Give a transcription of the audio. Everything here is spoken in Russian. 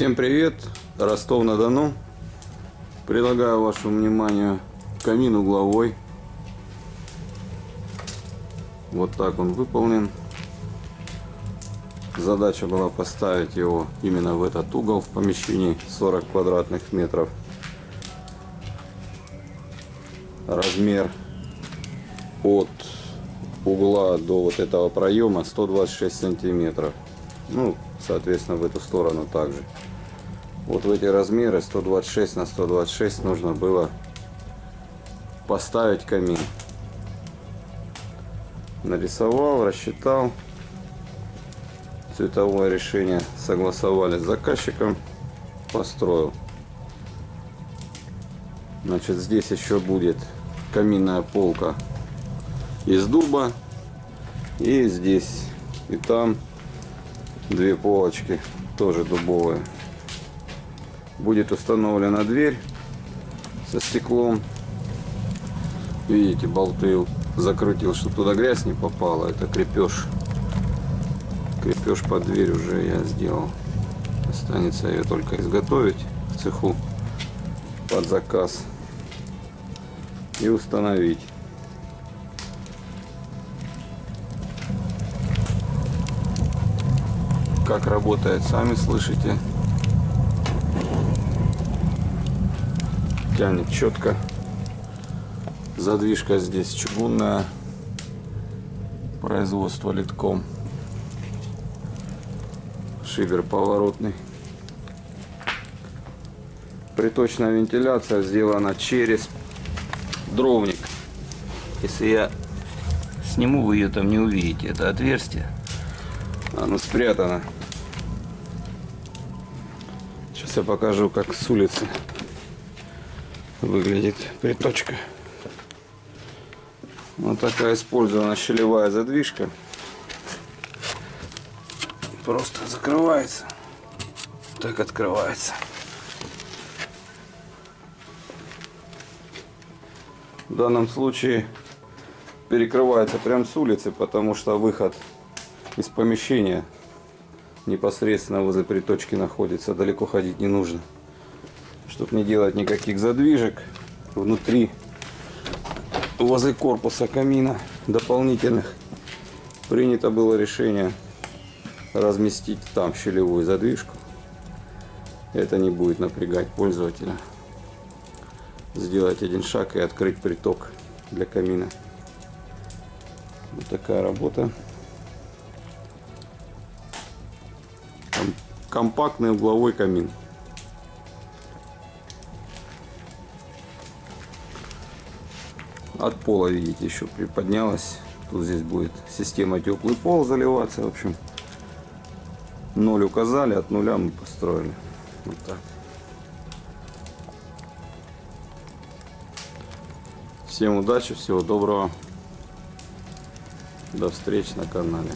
Всем привет! Ростов-на-Дону. Предлагаю вашему вниманию камин угловой. Вот так он выполнен. Задача была поставить его именно в этот угол в помещении 40 квадратных метров. Размер от угла до вот этого проема 126 сантиметров. Ну, соответственно, в эту сторону также. Вот в эти размеры 126 на 126 нужно было поставить камин. Нарисовал, рассчитал. Цветовое решение согласовали с заказчиком. Построил. Значит, здесь еще будет каминная полка из дуба. И здесь и там две полочки, тоже дубовые. Будет установлена дверь со стеклом. Видите, болты закрутил, чтобы туда грязь не попала. Это крепеж. Крепеж под дверь уже я сделал. Останется ее только изготовить в цеху под заказ и установить. Как работает, сами слышите. Тянет четко. Задвижка здесь чугунная. Производство Литком. Шибер поворотный. Приточная вентиляция сделана через дровник. Если я сниму, вы ее там не увидите. Это отверстие. Оно спрятано. Сейчас я покажу, как с улицы выглядит приточка. Вот такая использована щелевая задвижка. Просто закрывается. Так открывается. В данном случае перекрывается прямо с улицы, потому что выход из помещения непосредственно возле приточки находится. Далеко ходить не нужно. Чтобы не делать никаких задвижек внутри, возле корпуса камина дополнительных, принято было решение разместить там щелевую задвижку. Это не будет напрягать пользователя. Сделать один шаг и открыть приток для камина. Вот такая работа. Компактный угловой камин. От пола, видите, еще приподнялась. Тут здесь будет система теплый пол заливаться. В общем, 0 указали, от 0 мы построили. Вот так. Всем удачи, всего доброго. До встречи на канале.